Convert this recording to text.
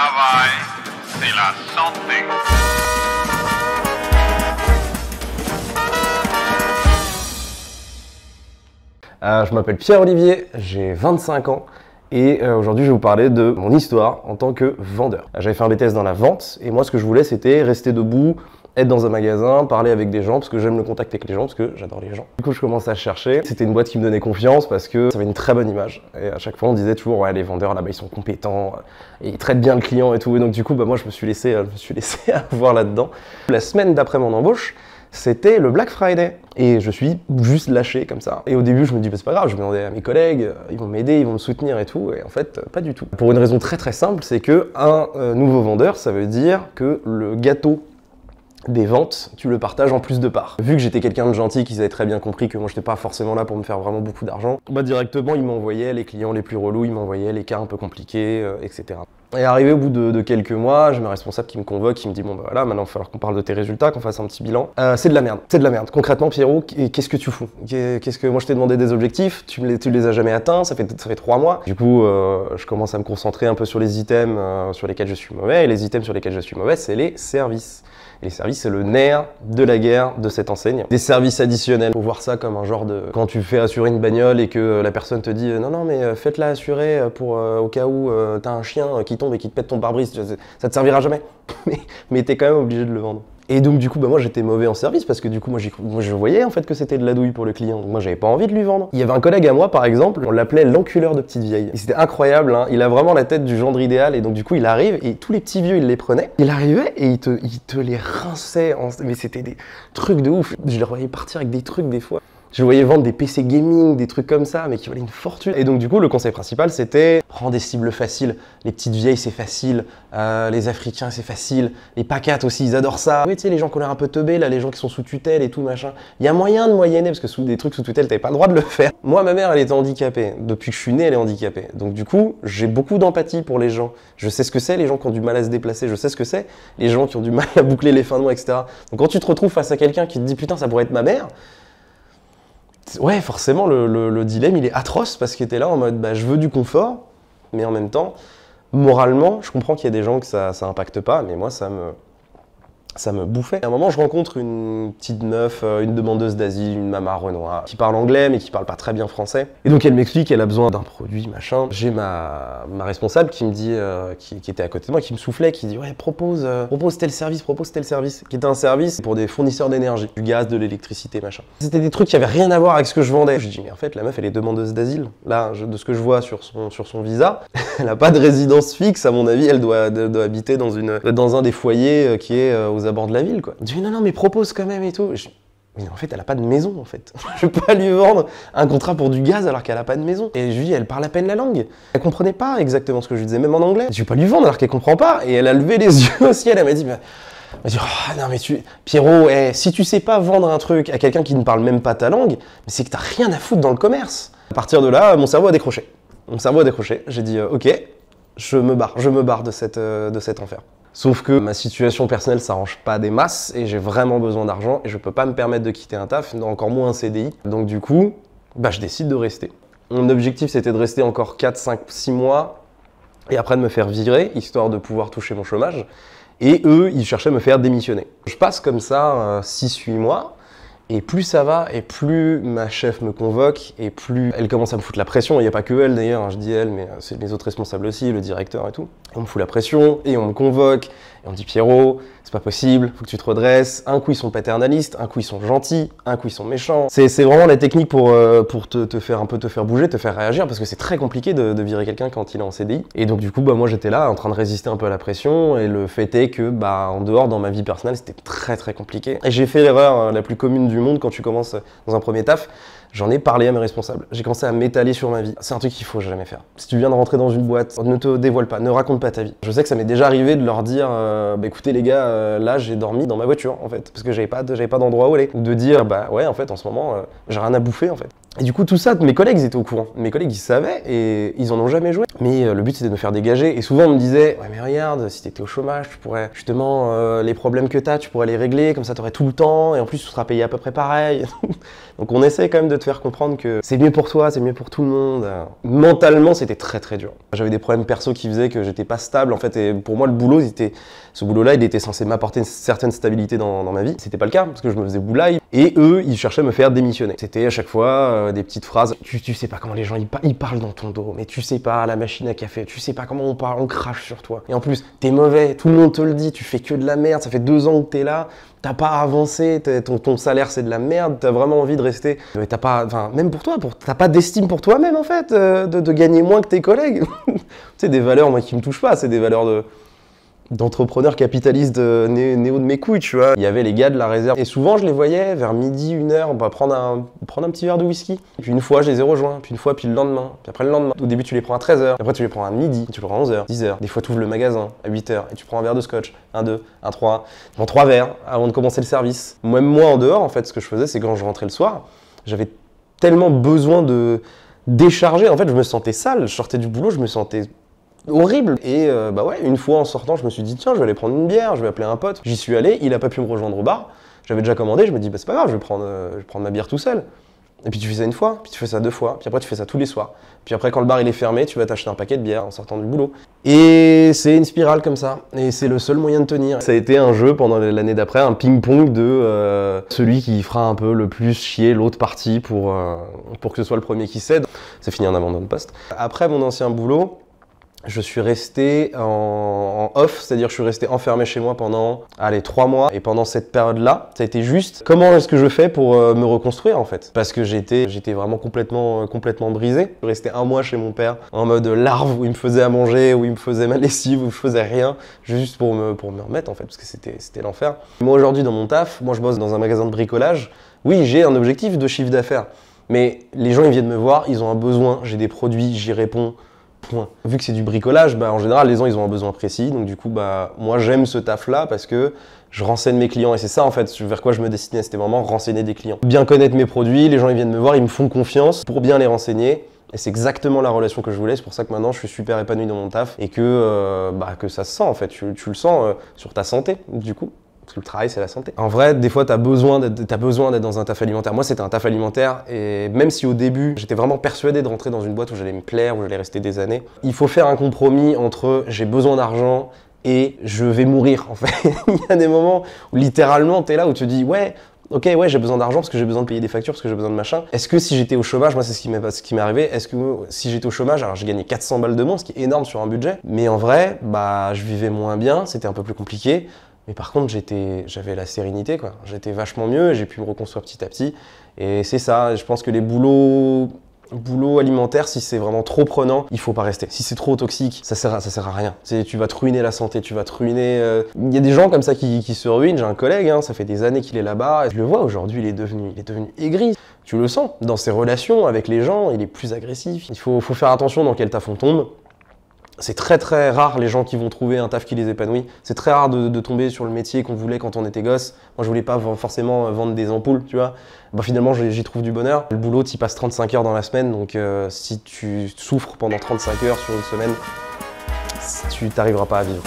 travail, c'est la santé. Je m'appelle Pierre-Olivier, j'ai 25 ans et aujourd'hui je vais vous parler de mon histoire en tant que vendeur. J'avais fait un BTS dans la vente et moi ce que je voulais c'était rester debout, être dans un magasin, parler avec des gens parce que j'aime le contact avec les gens, parce que j'adore les gens. Du coup je commence à chercher, c'était une boîte qui me donnait confiance parce que ça avait une très bonne image et à chaque fois on disait toujours ouais les vendeurs là-bas ils sont compétents et ils traitent bien le client et tout, et donc du coup moi je me suis laissé avoir là-dedans. La semaine d'après mon embauche, c'était le Black Friday et je suis juste lâché comme ça. Et au début je me dis bah, c'est pas grave, je vais demander à mes collègues, ils vont m'aider, ils vont me soutenir et tout, et en fait pas du tout. Pour une raison très très simple, c'est que un nouveau vendeur, ça veut dire que le gâteau des ventes, tu le partages en plus de parts. Vu que j'étais quelqu'un de gentil, qu'ils avaient très bien compris que moi j'étais pas forcément là pour me faire vraiment beaucoup d'argent, bah directement ils m'envoyaient les clients les plus relous, ils m'envoyaient les cas un peu compliqués, etc. Et arrivé au bout de quelques mois, j'ai ma responsable qui me convoque, qui me dit bon bah voilà, maintenant il va falloir qu'on parle de tes résultats, qu'on fasse un petit bilan. C'est de la merde, c'est de la merde. Concrètement Pierrot, qu'est-ce que tu fous? Qu'est-ce que moi je t'ai demandé des objectifs, tu les as jamais atteints, ça fait 3 mois. Du coup je commence à me concentrer un peu sur les items sur lesquels je suis mauvais, et les items sur lesquels je suis mauvais, c'est les services. Et les services, c'est le nerf de la guerre de cette enseigne. Des services additionnels, faut voir ça comme un genre de... Quand tu fais assurer une bagnole et que la personne te dit non mais faites-la assurer pour au cas où t'as un chien qui tombe et qui te pète ton pare-brise, ça te servira jamais. mais t'es quand même obligé de le vendre. Et donc du coup, bah, moi j'étais mauvais en service parce que du coup, moi je voyais en fait que c'était de la douille pour le client. Donc moi j'avais pas envie de lui vendre. Il y avait un collègue à moi par exemple, on l'appelait l'enculeur de petites vieilles. C'était incroyable, hein. Il a vraiment la tête du gendre idéal et donc du coup il arrive et tous les petits vieux il les prenait. Il arrivait et il te les rinçait, mais c'était des trucs de ouf. Je les voyais partir avec des trucs des fois. Je le voyais vendre des PC gaming, des trucs comme ça, mais qui valaient une fortune. Et donc du coup, le conseil principal, c'était prends des cibles faciles. Les petites vieilles, c'est facile. Les Africains, c'est facile. Les pacates aussi, ils adorent ça. Oui, tu sais, les gens qui ont l'air un peu teubés, là, les gens qui sont sous tutelle et tout, machin. Il y a moyen de moyenner, parce que sous des trucs sous tutelle, t'avais pas le droit de le faire. Moi, ma mère, elle était handicapée. Depuis que je suis né, elle est handicapée. Donc du coup, j'ai beaucoup d'empathie pour les gens. Je sais ce que c'est, les gens qui ont du mal à se déplacer. Je sais ce que c'est, les gens qui ont du mal à boucler les fins de mois, etc. Donc quand tu te retrouves face à quelqu'un qui te dit, putain, ça pourrait être ma mère, ouais, forcément, le dilemme, il est atroce parce que t'es là en mode, bah, je veux du confort, mais en même temps, moralement, je comprends qu'il y a des gens que ça impacte pas, mais moi, ça me bouffait. À un moment, je rencontre une petite meuf, une demandeuse d'asile, une maman renois, qui parle anglais, mais qui parle pas très bien français. Et donc, elle m'explique qu'elle a besoin d'un produit, machin. J'ai ma responsable qui me dit, qui était à côté de moi, qui me soufflait, qui dit, ouais, propose tel service, qui était un service pour des fournisseurs d'énergie, du gaz, de l'électricité, machin. C'était des trucs qui avaient rien à voir avec ce que je vendais. Je dis, mais en fait, la meuf, elle est demandeuse d'asile. Là, de ce que je vois sur son visa, elle a pas de résidence fixe, à mon avis, elle doit habiter dans un des foyers qui est aux abords de la ville, quoi. Je dis non mais propose quand même et tout. Mais en fait elle a pas de maison en fait. Je peux pas lui vendre un contrat pour du gaz alors qu'elle a pas de maison. Et je lui dis elle parle à peine la langue. Elle comprenait pas exactement ce que je lui disais, même en anglais. Je vais pas lui vendre alors qu'elle comprend pas. Et elle a levé les yeux au ciel, elle m'a dit oh, non mais Pierrot, si tu sais pas vendre un truc à quelqu'un qui ne parle même pas ta langue, c'est que t'as rien à foutre dans le commerce. À partir de là, mon cerveau a décroché. J'ai dit ok, je me barre de cet enfer. Sauf que ma situation personnelle s'arrange pas des masses et j'ai vraiment besoin d'argent et je peux pas me permettre de quitter un taf, encore moins un CDI. Donc du coup, bah, je décide de rester. Mon objectif c'était de rester encore 4, 5, 6 mois et après de me faire virer, histoire de pouvoir toucher mon chômage. Et eux, ils cherchaient à me faire démissionner. Je passe comme ça 6-8 mois. Et plus ça va, et plus ma chef me convoque, et plus elle commence à me foutre la pression. Il n'y a pas que elle d'ailleurs, hein, je dis elle, mais c'est les autres responsables aussi, le directeur et tout. On me fout la pression, et on me convoque, et on me dit Pierrot, c'est pas possible, faut que tu te redresses. Un coup ils sont paternalistes, un coup ils sont gentils, un coup ils sont méchants. C'est vraiment la technique pour te faire bouger, te faire réagir, parce que c'est très compliqué de virer quelqu'un quand il est en CDI. Et donc du coup, bah, moi j'étais là en train de résister un peu à la pression, et le fait est que bah, en dehors, dans ma vie personnelle, c'était très très compliqué. Et j'ai fait l'erreur la plus commune du monde quand tu commences dans un premier taf. J'en ai parlé à mes responsables. J'ai commencé à m'étaler sur ma vie. C'est un truc qu'il faut jamais faire. Si tu viens de rentrer dans une boîte, ne te dévoile pas, ne raconte pas ta vie. Je sais que ça m'est déjà arrivé de leur dire bah écoutez les gars, là j'ai dormi dans ma voiture en fait, parce que j'avais pas d'endroit où aller. Ou de dire bah ouais en fait en ce moment j'ai rien à bouffer en fait. Et du coup tout ça, mes collègues ils étaient au courant. Mes collègues ils savaient et ils en ont jamais joué. Mais le but c'était de me faire dégager. Et souvent on me disait ouais mais regarde, si t'étais au chômage, tu pourrais justement les problèmes que t'as, tu pourrais les régler, comme ça t'aurais tout le temps et en plus tu seras payé à peu près pareil. Donc on essaie quand même de te faire comprendre que c'est mieux pour toi, c'est mieux pour tout le monde. Mentalement, c'était très très dur. J'avais des problèmes perso qui faisaient que j'étais pas stable en fait, et pour moi le boulot, ce boulot-là, il était censé m'apporter une certaine stabilité dans ma vie. C'était pas le cas parce que je me faisais boulaille et eux, ils cherchaient à me faire démissionner. C'était à chaque fois des petites phrases. Tu sais pas comment les gens ils parlent dans ton dos, mais tu sais pas la machine à café, tu sais pas comment on parle, on crache sur toi. Et en plus, t'es mauvais, tout le monde te le dit, tu fais que de la merde, ça fait 2 ans que t'es là. T'as pas avancé, ton salaire c'est de la merde, t'as vraiment envie de rester. T'as pas, enfin, même pour toi, t'as pas d'estime pour toi-même en fait, de gagner moins que tes collègues. C'est des valeurs moi qui me touchent pas, c'est des valeurs d'entrepreneur capitaliste néo de mes couilles, tu vois. Il y avait les gars de la réserve. Et souvent, je les voyais vers midi, 1h, prendre un petit verre de whisky. Puis une fois, je les ai rejoints. Puis une fois, puis le lendemain. Puis après le lendemain. Au début, tu les prends à 13h. Après, tu les prends à midi. Tu les prends à 11h, 10h. Des fois, tu ouvres le magasin à 8h. Et tu prends un verre de scotch. 1, 2, 1, 3. Tu prends 3 verres avant de commencer le service. Même moi, en dehors, en fait, ce que je faisais, c'est quand je rentrais le soir, j'avais tellement besoin de décharger. En fait, je me sentais sale. Je sortais du boulot, je me sentais horrible. Et bah ouais, une fois en sortant, je me suis dit tiens, je vais aller prendre une bière, je vais appeler un pote. J'y suis allé, il a pas pu me rejoindre au bar. J'avais déjà commandé, je me dis bah c'est pas grave, je vais prendre ma bière tout seul. Et puis tu fais ça une fois, puis tu fais ça 2 fois, puis après tu fais ça tous les soirs. Puis après quand le bar il est fermé, tu vas t'acheter un paquet de bière en sortant du boulot. Et c'est une spirale comme ça, et c'est le seul moyen de tenir. Ça a été un jeu pendant l'année d'après, un ping-pong de celui qui fera un peu le plus chier l'autre partie pour que ce soit le premier qui cède. C'est fini en abandon de poste. Après mon ancien boulot, je suis resté en off, c'est-à-dire je suis resté enfermé chez moi pendant 3 mois. Et pendant cette période-là, ça a été juste comment est-ce que je fais pour me reconstruire en fait. Parce que j'étais vraiment complètement brisé. Je suis resté 1 mois chez mon père en mode larve où il me faisait à manger, où il me faisait ma lessive, où je faisais rien, juste pour me remettre en fait, parce que c'était l'enfer. Moi aujourd'hui dans mon taf, moi je bosse dans un magasin de bricolage. Oui, j'ai un objectif de chiffre d'affaires, mais les gens ils viennent me voir, ils ont un besoin, j'ai des produits, j'y réponds. Point. Vu que c'est du bricolage, bah, en général, les gens ils ont un besoin précis. Donc du coup, bah, moi j'aime ce taf-là parce que je renseigne mes clients. Et c'est ça en fait, vers quoi je me destinais, c'était vraiment renseigner des clients. Bien connaître mes produits, les gens ils viennent me voir, ils me font confiance pour bien les renseigner. Et c'est exactement la relation que je voulais. C'est pour ça que maintenant je suis super épanoui dans mon taf et que ça se sent en fait. Tu le sens sur ta santé du coup. Parce que le travail, c'est la santé. En vrai, des fois, t'as besoin d'être dans un taf alimentaire. Moi, c'était un taf alimentaire et même si au début, j'étais vraiment persuadé de rentrer dans une boîte où j'allais me plaire, où j'allais rester des années, il faut faire un compromis entre j'ai besoin d'argent et je vais mourir, en fait. Il y a des moments où littéralement, t'es là où tu te dis ouais, ok, ouais, j'ai besoin d'argent parce que j'ai besoin de payer des factures, parce que j'ai besoin de machin. Est-ce que si j'étais au chômage, moi c'est ce qui m'est arrivé, est-ce que si j'étais au chômage, alors j'ai gagné 400 balles de moins, ce qui est énorme sur un budget, mais en vrai, bah je vivais moins bien, c'était un peu plus compliqué. Mais par contre, j'avais la sérénité, quoi. J'étais vachement mieux, j'ai pu me reconstruire petit à petit. Et c'est ça, je pense que les boulots alimentaires, si c'est vraiment trop prenant, il faut pas rester. Si c'est trop toxique, ça sert à rien. Tu vas te ruiner la santé, tu vas te ruiner... Il y a des gens comme ça qui se ruinent. J'ai un collègue, hein, ça fait des années qu'il est là-bas. Je le vois aujourd'hui, il est devenu aigri. Tu le sens. Dans ses relations avec les gens, il est plus agressif. Il faut faire attention dans quel taf on tombe. C'est très très rare les gens qui vont trouver un taf qui les épanouit. C'est très rare de tomber sur le métier qu'on voulait quand on était gosse. Moi je voulais pas forcément vendre des ampoules, tu vois. Bah, finalement j'y trouve du bonheur. Le boulot t'y passes 35 heures dans la semaine, donc si tu souffres pendant 35 heures sur une semaine, tu t'arriveras pas à vivre.